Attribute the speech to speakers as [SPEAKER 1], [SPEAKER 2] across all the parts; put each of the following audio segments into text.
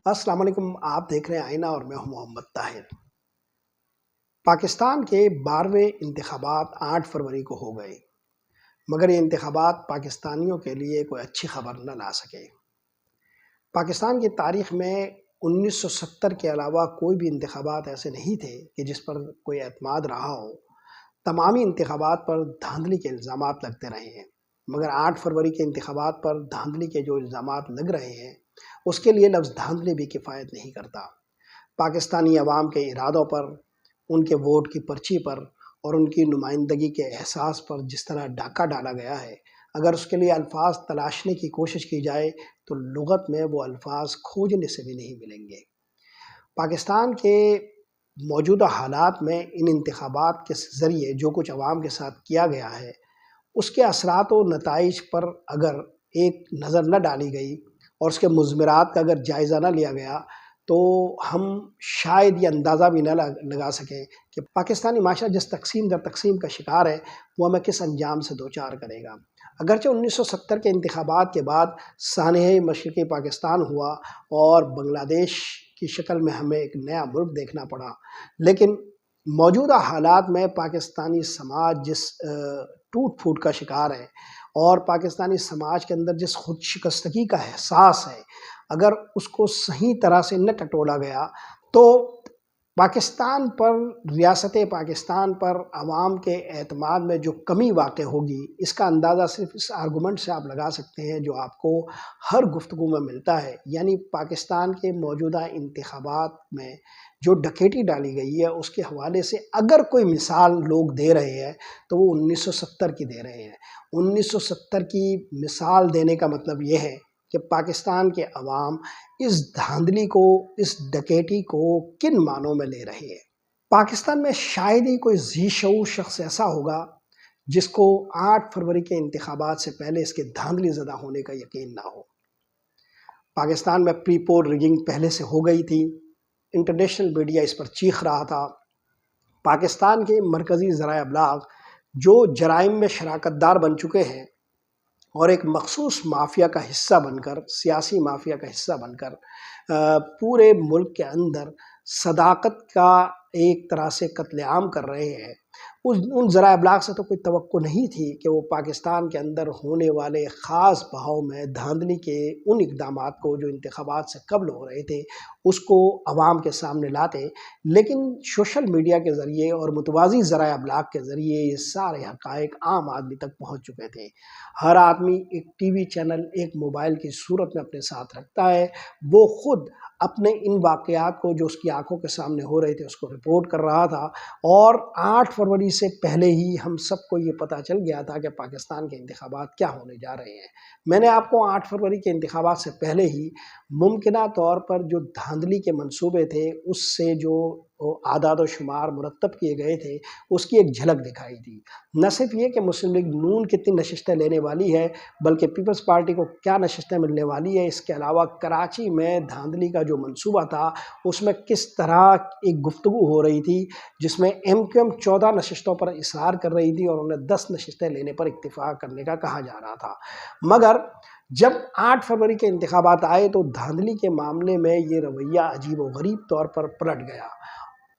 [SPEAKER 1] السلام علیکم، آپ دیکھ رہے ہیں آئینہ اور میں ہوں محمد طاہر۔ پاکستان کے 12ویں انتخابات 8 فروری کو ہو گئے، مگر یہ انتخابات پاکستانیوں کے لیے کوئی اچھی خبر نہ لا سکے۔ پاکستان کی تاریخ میں 1970 کے علاوہ کوئی بھی انتخابات ایسے نہیں تھے کہ جس پر کوئی اعتماد رہا ہو۔ تمامی انتخابات پر دھاندلی کے الزامات لگتے رہے ہیں، مگر 8 فروری کے انتخابات پر دھاندلی کے جو الزامات لگ رہے ہیں اس کے لیے لفظ دھاندلی بھی کفایت نہیں کرتا۔ پاکستانی عوام کے ارادوں پر، ان کے ووٹ کی پرچی پر اور ان کی نمائندگی کے احساس پر جس طرح ڈاکہ ڈالا گیا ہے، اگر اس کے لیے الفاظ تلاشنے کی کوشش کی جائے تو لغت میں وہ الفاظ کھوجنے سے بھی نہیں ملیں گے۔ پاکستان کے موجودہ حالات میں ان انتخابات کے ذریعے جو کچھ عوام کے ساتھ کیا گیا ہے اس کے اثرات و نتائج پر اگر ایک نظر نہ ڈالی گئی اور اس کے مضمرات کا اگر جائزہ نہ لیا گیا تو ہم شاید یہ اندازہ بھی نہ لگا سکیں کہ پاکستانی معاشرہ جس تقسیم در تقسیم کا شکار ہے وہ ہمیں کس انجام سے دوچار کرے گا۔ اگرچہ 1970 کے انتخابات کے بعد سانحۂ مشرقی پاکستان ہوا اور بنگلہ دیش کی شکل میں ہمیں ایک نیا ملک دیکھنا پڑا، لیکن موجودہ حالات میں پاکستانی سماج جس ٹوٹ پھوٹ کا شکار ہے اور پاکستانی سماج کے اندر جس خود شکستگی کا احساس ہے، اگر اس کو صحیح طرح سے نہ ٹٹولا گیا تو پاکستان پر، ریاست پاکستان پر عوام کے اعتماد میں جو کمی واقع ہوگی اس کا اندازہ صرف اس آرگومنٹ سے آپ لگا سکتے ہیں جو آپ کو ہر گفتگو میں ملتا ہے، یعنی پاکستان کے موجودہ انتخابات میں جو ڈکیتی ڈالی گئی ہے اس کے حوالے سے اگر کوئی مثال لوگ دے رہے ہیں تو وہ 1970 کی دے رہے ہیں۔ 1970 کی مثال دینے کا مطلب یہ ہے کہ پاکستان کے عوام اس دھاندلی کو، اس ڈکیتی کو کن معنوں میں لے رہے ہیں۔ پاکستان میں شاید ہی کوئی ذی شعور شخص ایسا ہوگا جس کو 8 فروری کے انتخابات سے پہلے اس کے دھاندلی زدہ ہونے کا یقین نہ ہو۔ پاکستان میں پری پول ریگنگ پہلے سے ہو گئی تھی، انٹرنیشنل میڈیا اس پر چیخ رہا تھا۔ پاکستان کے مرکزی ذرائع ابلاغ جو جرائم میں شراکت دار بن چکے ہیں اور ایک مخصوص مافیا کا حصہ بن کر، سیاسی مافیا کا حصہ بن کر پورے ملک کے اندر صداقت کا ایک طرح سے قتل عام کر رہے ہیں، ان ذرائع ابلاغ سے تو کوئی توقع نہیں تھی کہ وہ پاکستان کے اندر ہونے والے خاص بہاؤ میں دھاندلی کے ان اقدامات کو جو انتخابات سے قبل ہو رہے تھے اس کو عوام کے سامنے لاتے، لیکن سوشل میڈیا کے ذریعے اور متوازی ذرائع ابلاغ کے ذریعے یہ سارے حقائق عام آدمی تک پہنچ چکے تھے۔ ہر آدمی ایک ٹی وی چینل، ایک موبائل کی صورت میں اپنے ساتھ رکھتا ہے، وہ خود اپنے ان واقعات کو جو اس کی آنکھوں کے سامنے ہو رہے تھے اس کو رپورٹ کر رہا تھا، اور 8 فروری سے پہلے ہی ہم سب کو یہ پتہ چل گیا تھا کہ پاکستان کے انتخابات کیا ہونے جا رہے ہیں۔ میں نے آپ کو 8 فروری کے انتخابات سے پہلے ہی ممکنہ طور پر جو دھاندلی کے منصوبے تھے اس سے جو اعداد و شمار مرتب کیے گئے تھے اس کی ایک جھلک دکھائی تھی۔ نہ صرف یہ کہ مسلم لیگ نون کتنی نشستیں لینے والی ہے بلکہ پیپلز پارٹی کو کیا نشستیں ملنے والی ہے، اس کے علاوہ کراچی میں دھاندلی کا جو منصوبہ تھا اس میں کس طرح ایک گفتگو ہو رہی تھی جس میں ایم کیو ایم 14 نشستوں پر اصرار کر رہی تھی اور انہیں 10 نشستیں لینے پر اکتفا کرنے کا کہا جا رہا تھا۔ مگر جب 8 فروری کے انتخابات آئے تو دھاندلی کے معاملے میں یہ رویہ عجیب و غریب طور پر پلٹ گیا۔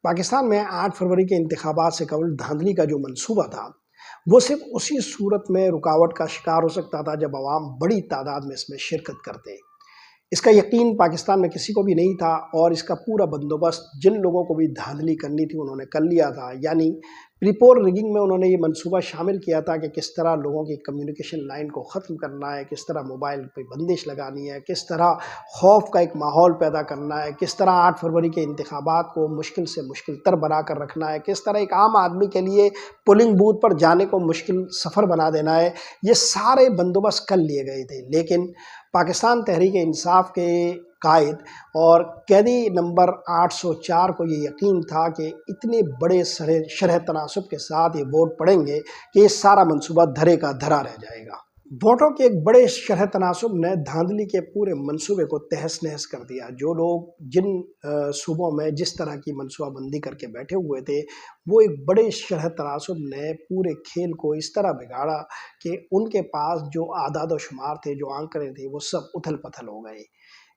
[SPEAKER 1] پاکستان میں 8 فروری کے انتخابات سے قبل دھاندلی کا جو منصوبہ تھا وہ صرف اسی صورت میں رکاوٹ کا شکار ہو سکتا تھا جب عوام بڑی تعداد میں اس میں شرکت کرتے۔ اس کا یقین پاکستان میں کسی کو بھی نہیں تھا اور اس کا پورا بندوبست جن لوگوں کو بھی دھاندلی کرنی تھی انہوں نے کر لیا تھا، یعنی پری پول ریگنگ میں انہوں نے یہ منصوبہ شامل کیا تھا کہ کس طرح لوگوں کی کمیونیکیشن لائن کو ختم کرنا ہے، کس طرح موبائل پہ بندش لگانی ہے، کس طرح خوف کا ایک ماحول پیدا کرنا ہے، کس طرح 8 فروری کے انتخابات کو مشکل سے مشکل تر بنا کر رکھنا ہے، کس طرح ایک عام آدمی کے لیے پولنگ بوتھ پر جانے کو مشکل سفر بنا دینا ہے۔ یہ سارے بندوبست کر لیے گئے تھے، لیکن پاکستان تحریک انصاف کے قائد اور قیدی نمبر 804 کو یہ یقین تھا کہ اتنے بڑے شرح تناسب کے ساتھ یہ ووٹ پڑیں گے کہ یہ سارا منصوبہ دھرے کا دھرا رہ جائے گا۔ ووٹوں کے ایک بڑے شرح تناسب نے دھاندلی کے پورے منصوبے کو تہس نہس کر دیا۔ جو لوگ جن صوبوں میں جس طرح کی منصوبہ بندی کر کے بیٹھے ہوئے تھے وہ ایک بڑے شرح تناسب نے پورے کھیل کو اس طرح بگاڑا کہ ان کے پاس جو اعداد و شمار تھے، جو آنکڑے تھے، وہ سب اتھل پتھل ہو گئے۔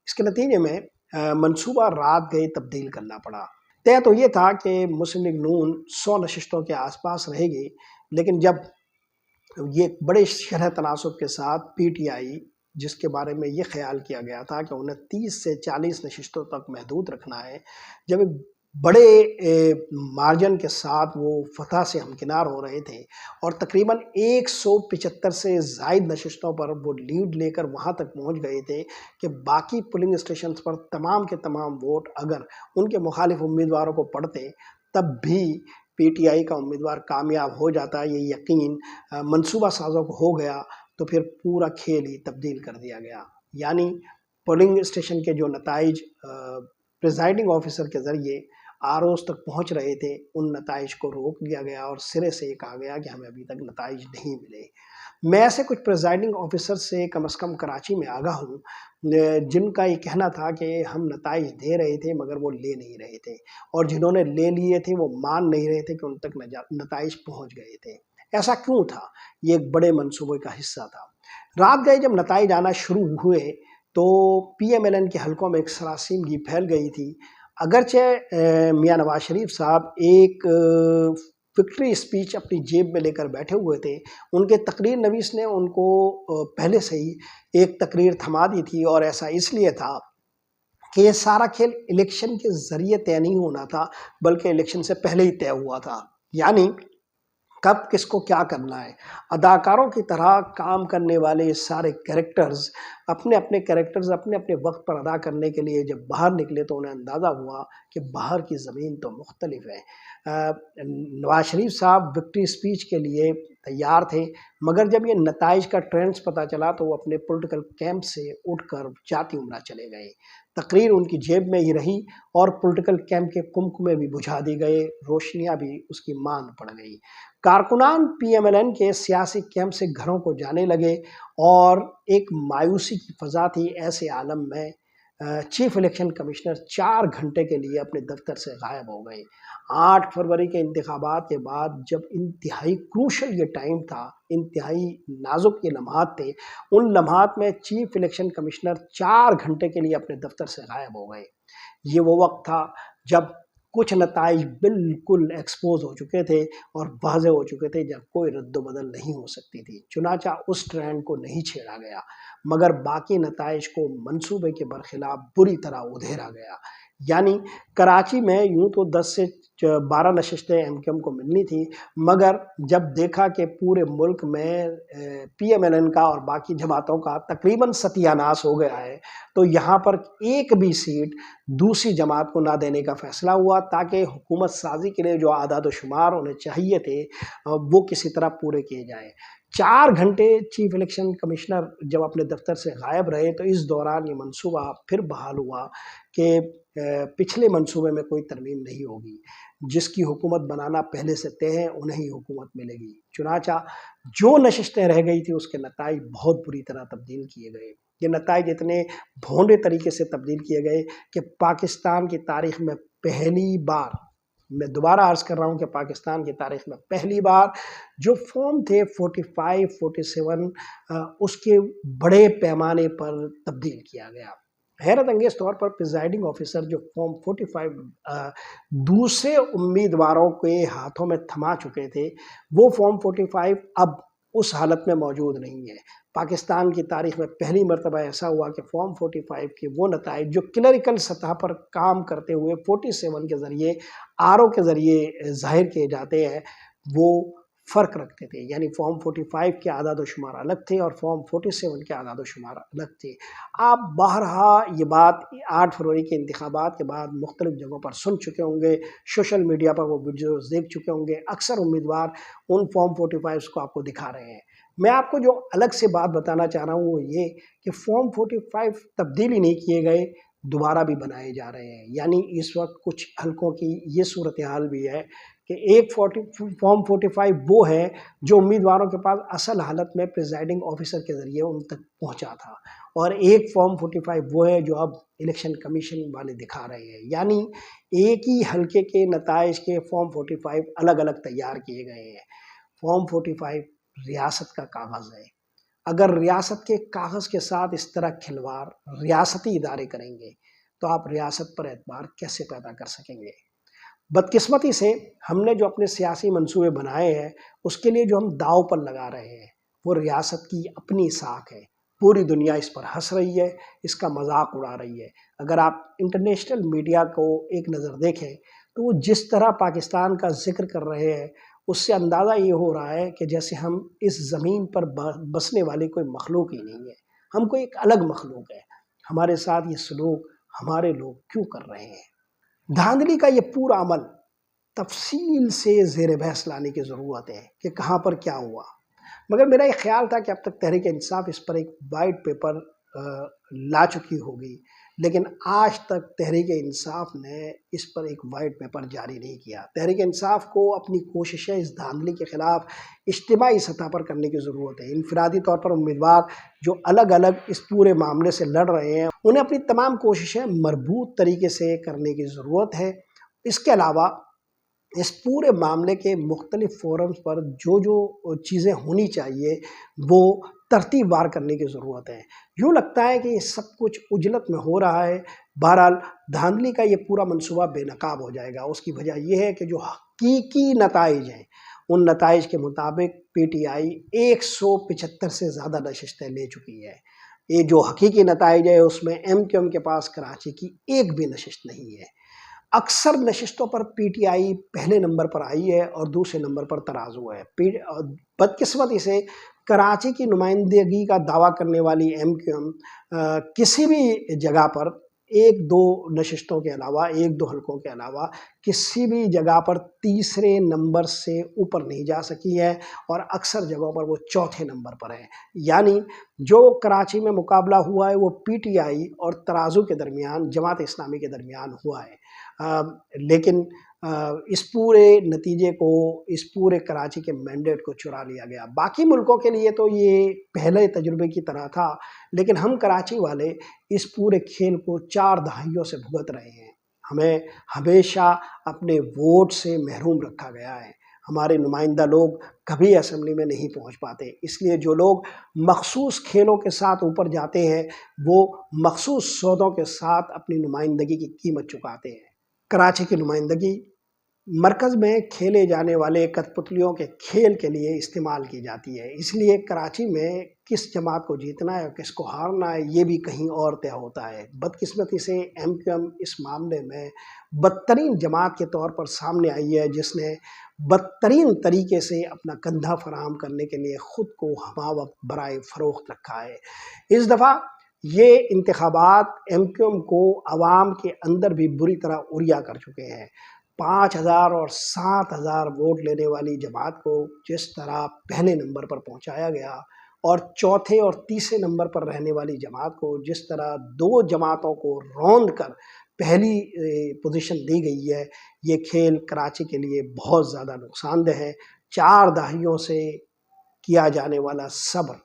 [SPEAKER 1] اس کے نتیجے میں منصوبہ رات گئے تبدیل کرنا پڑا۔ طے تو یہ تھا کہ مسلم لیگ نون 100 نشستوں کے آس پاس رہے گی، لیکن جب یہ بڑے شرح تناسب کے ساتھ پی ٹی آئی، جس کے بارے میں یہ خیال کیا گیا تھا کہ انہیں 30 سے 40 نشستوں تک محدود رکھنا ہے، جب ایک بڑے مارجن کے ساتھ وہ فتح سے ہمکنار ہو رہے تھے اور تقریباً 175 سے زائد نشستوں پر وہ لیڈ لے کر وہاں تک پہنچ گئے تھے کہ باقی پولنگ اسٹیشنز پر تمام کے تمام ووٹ اگر ان کے مخالف امیدواروں کو پڑتے تب بھی پی ٹی آئی کا امیدوار کامیاب ہو جاتا، یہ یقین منصوبہ سازوں کو ہو گیا، تو پھر پورا کھیل ہی تبدیل کر دیا گیا۔ یعنی پولنگ اسٹیشن کے جو نتائج پریزائڈنگ آفیسر کے ذریعے آر اوز تک پہنچ رہے تھے، ان نتائج کو روک دیا گیا اور سرے سے یہ کہا گیا کہ ہمیں ابھی تک نتائج نہیں ملے۔ میں ایسے کچھ پریزائڈنگ آفیسر سے کم از کم کراچی میں آگاہ ہوں جن کا یہ کہنا تھا کہ ہم نتائج دے رہے تھے مگر وہ لے نہیں رہے تھے، اور جنہوں نے لے لیے تھے وہ مان نہیں رہے تھے کہ ان تک نتائج پہنچ گئے تھے۔ ایسا کیوں تھا؟ یہ ایک بڑے منصوبے کا حصہ تھا۔ رات گئے جب نتائج آنا شروع ہوئے تو پی ایم ایل این کے حلقوں میں ایک سراسیمگی پھیل گئی تھی۔ اگرچہ میاں نواز شریف صاحب ایک وکٹری اسپیچ اپنی جیب میں لے کر بیٹھے ہوئے تھے، ان کے تقریر نویس نے ان کو پہلے سے ہی ایک تقریر تھما دی تھی، اور ایسا اس لیے تھا کہ یہ سارا کھیل الیکشن کے ذریعے طے نہیں ہونا تھا بلکہ الیکشن سے پہلے ہی طے ہوا تھا۔ یعنی کب کس کو کیا کرنا ہے۔ اداکاروں کی طرح کام کرنے والے یہ سارے کریکٹرز اپنے اپنے وقت پر ادا کرنے کے لیے جب باہر نکلے تو انہیں اندازہ ہوا کہ باہر کی زمین تو مختلف ہے۔ نواز شریف صاحب وکٹری اسپیچ کے لیے تیار تھے، مگر جب یہ نتائج کا ٹرینڈز پتہ چلا تو وہ اپنے پولیٹیکل کیمپ سے اٹھ کر جاتی عمرہ چلے گئے۔ تقریر ان کی جیب میں ہی رہی اور پولیٹیکل کیمپ کے کمکمے بھی بجھا دی گئے، روشنیاں بھی اس کی ماند پڑ گئی۔ کارکنان پی ایم ایل این کے سیاسی کیمپ سے گھروں کو جانے لگے اور ایک مایوسی کی فضا تھی۔ ایسے عالم میں چیف الیکشن کمشنر 4 گھنٹے کے لیے اپنے دفتر سے غائب ہو گئے۔ 8 فروری کے انتخابات کے بعد جب انتہائی کروشل یہ ٹائم تھا، انتہائی نازک یہ لمحات تھے، ان لمحات میں چیف الیکشن کمشنر 4 گھنٹے کے لیے اپنے دفتر سے غائب ہو گئے۔ یہ وہ وقت تھا جب کچھ نتائج بالکل ایکسپوز ہو چکے تھے اور واضح ہو چکے تھے، جب کوئی رد و بدل نہیں ہو سکتی تھی۔ چنانچہ اس ٹرینڈ کو نہیں چھیڑا گیا، مگر باقی نتائج کو منصوبے کے برخلاف بری طرح ادھیرا گیا۔ یعنی کراچی میں یوں تو 10 سے 12 نشستیں ایم کیو ایم کو ملنی تھی، مگر جب دیکھا کہ پورے ملک میں پی ایم ایل این کا اور باقی جماعتوں کا تقریباً ستیہ ناش ہو گیا ہے، تو یہاں پر ایک بھی سیٹ دوسری جماعت کو نہ دینے کا فیصلہ ہوا تاکہ حکومت سازی کے لیے جو اعداد و شمار انہیں چاہیے تھے وہ کسی طرح پورے کیے جائیں۔ 4 گھنٹے چیف الیکشن کمشنر جب اپنے دفتر سے غائب رہے تو اس دوران یہ منصوبہ پھر بحال ہوا کہ پچھلے منصوبے میں کوئی ترمیم نہیں ہوگی، جس کی حکومت بنانا پہلے سے طے ہے انہیں ہی حکومت ملے گی۔ چنانچہ جو نشستیں رہ گئی تھی اس کے نتائج بہت بری طرح تبدیل کیے گئے۔ یہ نتائج اتنے بھونڈے طریقے سے تبدیل کیے گئے کہ پاکستان کی تاریخ میں پہلی بار، میں دوبارہ عرض کر رہا ہوں کہ پاکستان کی تاریخ میں پہلی بار جو فارم تھے 45، 47 اس کے بڑے پیمانے پر تبدیل کیا گیا۔ حیرت انگیز طور پر پریزائڈنگ آفیسر جو فارم 45 دوسرے امیدواروں کے ہاتھوں میں تھما چکے تھے، وہ فارم 45 اب اس حالت میں موجود نہیں ہے۔ پاکستان کی تاریخ میں پہلی مرتبہ ایسا ہوا کہ فارم 45 کے وہ نتائج جو کلریکل سطح پر کام کرتے ہوئے 47 کے ذریعے آر او کے ذریعے ظاہر کیے جاتے ہیں، وہ فرق رکھتے تھے۔ یعنی فارم 45 کے اعداد و شمار الگ تھے اور فارم 47 کے اعداد و شمار الگ تھے۔ آپ بہرہا یہ بات 8 فروری کے انتخابات کے بعد مختلف جگہوں پر سن چکے ہوں گے، سوشل میڈیا پر وہ ویڈیوز دیکھ چکے ہوں گے۔ اکثر امیدوار ان فارم 45 کو آپ کو دکھا رہے ہیں۔ میں آپ کو جو الگ سے بات بتانا چاہ رہا ہوں وہ یہ کہ فارم 45 تبدیلی نہیں کیے گئے، دوبارہ بھی بنائے جا رہے ہیں۔ یعنی اس وقت کچھ حلقوں کی یہ صورتحال بھی ہے کہ ایک فارم 45 وہ ہے جو امیدواروں کے پاس اصل حالت میں پریزائڈنگ آفیسر کے ذریعے ان تک پہنچا تھا، اور ایک فارم 45 وہ ہے جو اب الیکشن کمیشن والے دکھا رہے ہیں۔ یعنی ایک ہی حلقے کے نتائج کے فارم 45 الگ الگ تیار کیے گئے ہیں۔ فارم 45 ریاست کا کاغذ ہے۔ اگر ریاست کے کاغذ کے ساتھ اس طرح کھلواڑ ریاستی ادارے کریں گے تو آپ ریاست پر اعتبار کیسے پیدا کر سکیں گے؟ بدقسمتی سے ہم نے جو اپنے سیاسی منصوبے بنائے ہیں اس کے لیے جو ہم داؤ پر لگا رہے ہیں وہ ریاست کی اپنی ساکھ ہے۔ پوری دنیا اس پر ہنس رہی ہے، اس کا مذاق اڑا رہی ہے۔ اگر آپ انٹرنیشنل میڈیا کو ایک نظر دیکھیں تو وہ جس طرح پاکستان کا ذکر کر رہے ہیں اس سے اندازہ یہ ہو رہا ہے کہ جیسے ہم اس زمین پر بسنے والی کوئی مخلوق ہی نہیں ہے، ہم کوئی ایک الگ مخلوق ہے۔ ہمارے ساتھ یہ سلوک ہمارے لوگ کیوں کر رہے ہیں؟ دھاندلی کا یہ پورا عمل تفصیل سے زیر بحث لانے کی ضرورت ہے کہ کہاں پر کیا ہوا، مگر میرا یہ خیال تھا کہ اب تک تحریک انصاف اس پر ایک وائٹ پیپر لا چکی ہوگی، لیکن آج تک تحریک انصاف نے اس پر ایک وائٹ پیپر جاری نہیں کیا۔ تحریک انصاف کو اپنی کوششیں اس دھاندلی کے خلاف اجتماعی سطح پر کرنے کی ضرورت ہے۔ انفرادی طور پر امیدوار جو الگ الگ اس پورے معاملے سے لڑ رہے ہیں انہیں اپنی تمام کوششیں مربوط طریقے سے کرنے کی ضرورت ہے۔ اس کے علاوہ اس پورے معاملے کے مختلف فورمز پر جو چیزیں ہونی چاہیے وہ ترتیب وار کرنے کی ضرورت ہے۔ یوں لگتا ہے کہ یہ سب کچھ عجلت میں ہو رہا ہے۔ بہرحال دھاندلی کا یہ پورا منصوبہ بے نقاب ہو جائے گا۔ اس کی وجہ یہ ہے کہ جو حقیقی نتائج ہیں ان نتائج کے مطابق پی ٹی آئی 175 سے زیادہ نشستیں لے چکی ہے۔ یہ جو حقیقی نتائج ہے اس میں ایم کیو ایم کے پاس کراچی کی ایک بھی نشست نہیں ہے۔ اکثر نشستوں پر پی ٹی آئی پہلے نمبر پر آئی ہے اور دوسرے نمبر پر ترازو ہے۔ بدقسمتی سے کراچی کی نمائندگی کا دعویٰ کرنے والی ایم کیو ایم کسی بھی جگہ پر ایک دو نشستوں کے علاوہ، ایک دو حلقوں کے علاوہ کسی بھی جگہ پر تیسرے نمبر سے اوپر نہیں جا سکی ہے اور اکثر جگہوں پر وہ چوتھے نمبر پر ہے۔ یعنی جو کراچی میں مقابلہ ہوا ہے وہ پی ٹی آئی اور ترازو کے درمیان، جماعت اسلامی کے درمیان ہوا ہے، لیکن اس پورے نتیجے کو، اس پورے کراچی کے مینڈیٹ کو چرا لیا گیا۔ باقی ملکوں کے لیے تو یہ پہلے تجربے کی طرح تھا، لیکن ہم کراچی والے اس پورے کھیل کو 4 دہائیوں سے بھگت رہے ہیں۔ ہمیں ہمیشہ اپنے ووٹ سے محروم رکھا گیا ہے۔ ہمارے نمائندہ لوگ کبھی اسمبلی میں نہیں پہنچ پاتے، اس لیے جو لوگ مخصوص کھیلوں کے ساتھ اوپر جاتے ہیں وہ مخصوص سودوں کے ساتھ اپنی نمائندگی کی قیمت چکاتے ہیں۔ کراچی کی نمائندگی مرکز میں کھیلے جانے والے کٹھ پتلیوں کے کھیل کے لیے استعمال کی جاتی ہے، اس لیے کراچی میں کس جماعت کو جیتنا ہے اور کس کو ہارنا ہے یہ بھی کہیں اور طے ہوتا ہے۔ بدقسمتی سے ایم کیو ایم اس معاملے میں بدترین جماعت کے طور پر سامنے آئی ہے، جس نے بدترین طریقے سے اپنا کندھا فراہم کرنے کے لیے خود کو ہمہ وقت برائے فروخت رکھا ہے۔ اس دفعہ یہ انتخابات ایم کیو ایم کو عوام کے اندر بھی بری طرح اوریا کر چکے ہیں۔ 5000 اور 7000 ووٹ لینے والی جماعت کو جس طرح پہلے نمبر پر پہنچایا گیا اور چوتھے اور تیسرے نمبر پر رہنے والی جماعت کو جس طرح 2 جماعتوں کو روند کر پہلی پوزیشن دی گئی ہے، یہ کھیل کراچی کے لیے بہت زیادہ نقصان دہ ہے۔ 4 دہائیوں سے کیا جانے والا صبر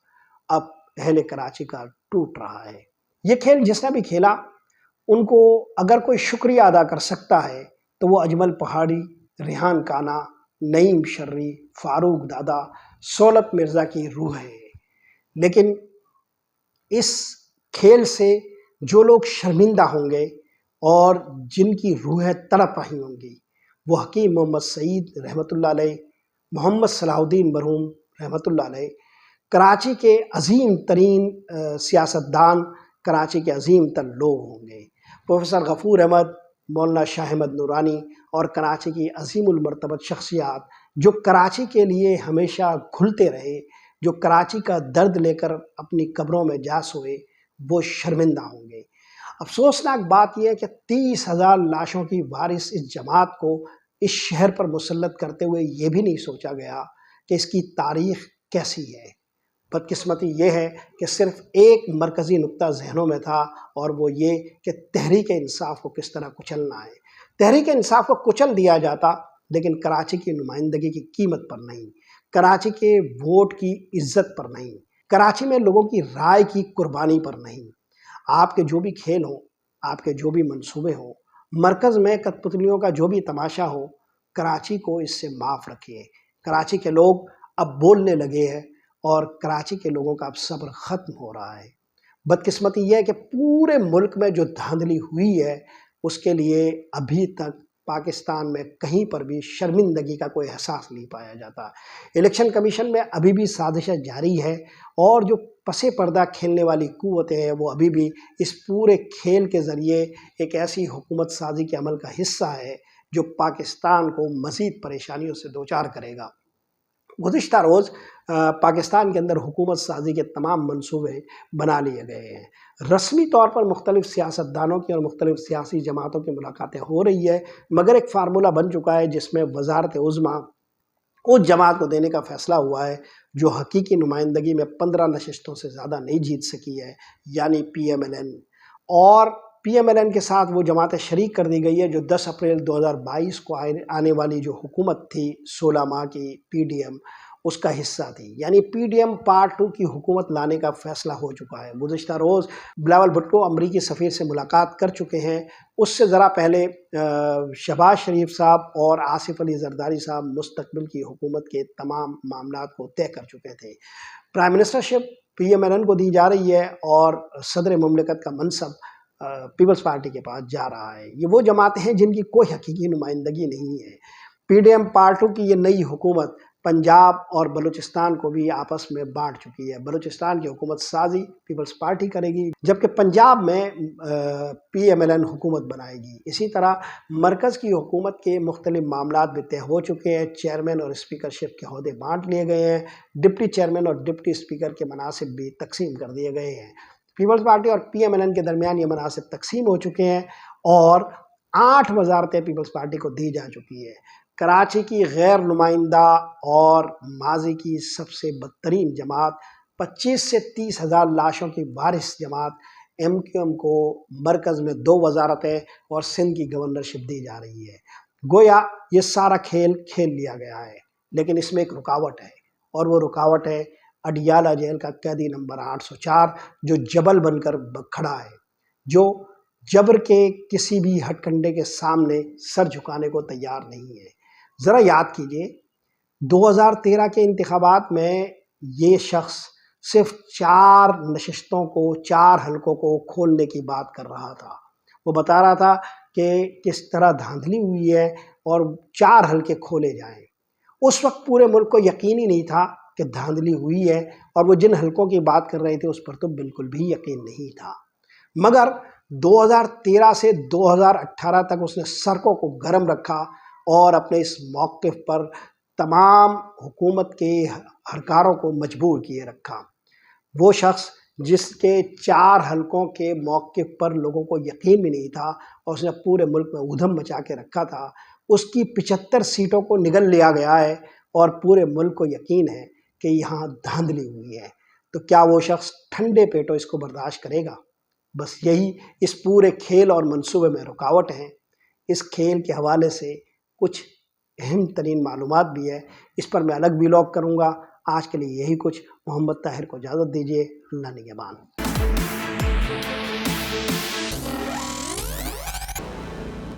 [SPEAKER 1] اب اہل کراچی کا ٹوٹ رہا ہے۔ یہ کھیل جس نے بھی کھیلا ان کو اگر کوئی شکریہ ادا کر سکتا ہے تو وہ اجمل پہاڑی، ریحان کانا، نعیم شرری، فاروق دادا، سولت مرزا کی روح ہے۔ لیکن اس کھیل سے جو لوگ شرمندہ ہوں گے اور جن کی روحیں تڑپ رہی ہوں گی وہ حکیم محمد سعید رحمۃ اللہ علیہ، محمد صلاح الدین مرحوم رحمۃ اللہ علیہ، کراچی کے عظیم ترین سیاستدان، کراچی کے عظیم تر لوگ ہوں گے، پروفیسر غفور احمد، مولانا شاہ احمد نورانی اور کراچی کی عظیم المرتبت شخصیات جو کراچی کے لیے ہمیشہ کھلتے رہے، جو کراچی کا درد لے کر اپنی قبروں میں جا سوئے، وہ شرمندہ ہوں گے۔ افسوسناک بات یہ ہے کہ 30,000 لاشوں کی وارث اس جماعت کو اس شہر پر مسلط کرتے ہوئے یہ بھی نہیں سوچا گیا کہ اس کی تاریخ کیسی ہے۔ بدقسمتی یہ ہے کہ صرف ایک مرکزی نقطہ ذہنوں میں تھا اور وہ یہ کہ تحریک انصاف کو کس طرح کچلنا ہے۔ تحریک انصاف کو کچل دیا جاتا لیکن کراچی کی نمائندگی کی قیمت پر نہیں، کراچی کے ووٹ کی عزت پر نہیں، کراچی میں لوگوں کی رائے کی قربانی پر نہیں۔ آپ کے جو بھی کھیل ہوں، آپ کے جو بھی منصوبے ہوں، مرکز میں کٹھ پتلیوں کا جو بھی تماشا ہو، کراچی کو اس سے معاف رکھیے۔ کراچی کے لوگ اب بولنے لگے ہیں اور کراچی کے لوگوں کا اب صبر ختم ہو رہا ہے۔ بدقسمتی یہ ہے کہ پورے ملک میں جو دھاندلی ہوئی ہے اس کے لیے ابھی تک پاکستان میں کہیں پر بھی شرمندگی کا کوئی احساس نہیں پایا جاتا۔ الیکشن کمیشن میں ابھی بھی سازشیں جاری ہے اور جو پس پردہ کھیلنے والی قوتیں ہیں وہ ابھی بھی اس پورے کھیل کے ذریعے ایک ایسی حکومت سازی کے عمل کا حصہ ہے جو پاکستان کو مزید پریشانیوں سے دوچار کرے گا۔ گزشتہ روز پاکستان کے اندر حکومت سازی کے تمام منصوبے بنا لیے گئے ہیں۔ رسمی طور پر مختلف سیاستدانوں کی اور مختلف سیاسی جماعتوں کی ملاقاتیں ہو رہی ہے، مگر ایک فارمولہ بن چکا ہے جس میں وزارت عظمیٰ اس جماعت کو دینے کا فیصلہ ہوا ہے جو حقیقی نمائندگی میں 15 نشستوں سے زیادہ نہیں جیت سکی ہے، یعنی پی ایم ایل این۔ اور پی ایم ایل این کے ساتھ وہ جماعتیں شریک کر دی گئی ہے جو 10 اپریل 2022 کو آنے والی جو حکومت تھی 16 ماہ کی پی ڈی ایم، اس کا حصہ تھی، یعنی پی ڈی ایم پارٹ 2 کی حکومت لانے کا فیصلہ ہو چکا ہے۔ گزشتہ روز بلاول بھٹو امریکی سفیر سے ملاقات کر چکے ہیں، اس سے ذرا پہلے شہباز شریف صاحب اور آصف علی زرداری صاحب مستقبل کی حکومت کے تمام معاملات کو طے کر چکے تھے۔ Prime ministership P M L N کو دی جا رہی ہے اور صدر مملکت کا منصب پیپلز پارٹی کے پاس جا رہا ہے۔ یہ وہ جماعتیں ہیں جن کی کوئی حقیقی نمائندگی نہیں ہے۔ پی ڈی ایم پارٹ 2 کی یہ نئی حکومت پنجاب اور بلوچستان کو بھی آپس میں بانٹ چکی ہے۔ بلوچستان کی حکومت سازی پیپلز پارٹی کرے گی جبکہ پنجاب میں پی ایم ایل این حکومت بنائے گی۔ اسی طرح مرکز کی حکومت کے مختلف معاملات بھی طے ہو چکے ہیں۔ چیئرمین اور اسپیکرشپ کے عہدے بانٹ لیے گئے ہیں، ڈپٹی چیئرمین اور ڈپٹی اسپیکر کے مناصب بھی تقسیم کر دیے گئے ہیں۔ پیپلز پارٹی اور پی ایم ایل این کے درمیان یہ مناصب تقسیم ہو چکے ہیں اور 8 وزارتیں پیپلز پارٹی کو دی جا چکی ہے۔ کراچی کی غیر نمائندہ اور ماضی کی سب سے بدترین جماعت 25 سے 30 ہزار لاشوں کی وارث جماعت ایم کیو ایم کو مرکز میں 2 وزارتیں اور سندھ کی گورنرشپ دی جا رہی ہے۔ گویا یہ سارا کھیل لیا گیا ہے، لیکن اس میں ایک رکاوٹ ہے اور وہ رکاوٹ ہے اڈیالہ جیل کا قیدی نمبر 804 جو جبل بن کر کھڑا ہے، جو جبر کے کسی بھی ہتھ کنڈے کے سامنے سر جھکانے کو تیار نہیں ہے۔ ذرا یاد کیجئے 2013 کے انتخابات میں یہ شخص صرف 4 نشستوں کو 4 حلقوں کو کھولنے کی بات کر رہا تھا۔ وہ بتا رہا تھا کہ کس طرح دھاندلی ہوئی ہے اور 4 حلقے کھولے جائیں۔ اس وقت پورے ملک کو یقین ہی نہیں تھا کہ دھاندلی ہوئی ہے اور وہ جن حلقوں کی بات کر رہے تھے اس پر تو بالکل بھی یقین نہیں تھا۔ مگر 2013 سے 2018 تک اس نے سڑکوں کو گرم رکھا اور اپنے اس موقف پر تمام حکومت کے اہلکاروں کو مجبور کیے رکھا۔ وہ شخص جس کے 4 حلقوں کے موقف پر لوگوں کو یقین بھی نہیں تھا اور اس نے پورے ملک میں ادھم مچا کے رکھا تھا، اس کی 75 سیٹوں کو نگل لیا گیا ہے اور پورے ملک کو یقین ہے کہ یہاں دھاندلی ہوئی ہے۔ تو کیا وہ شخص ٹھنڈے پیٹوں اس کو برداشت کرے گا؟ بس یہی اس پورے کھیل اور منصوبے میں رکاوٹ ہیں۔ اس کھیل کے حوالے سے کچھ اہم ترین معلومات بھی ہے، اس پر میں الگ ویلاگ کروں گا۔ آج کے لیے یہی کچھ۔ محمد طاہر کو اجازت دیجیے۔ اللہ نگہبان۔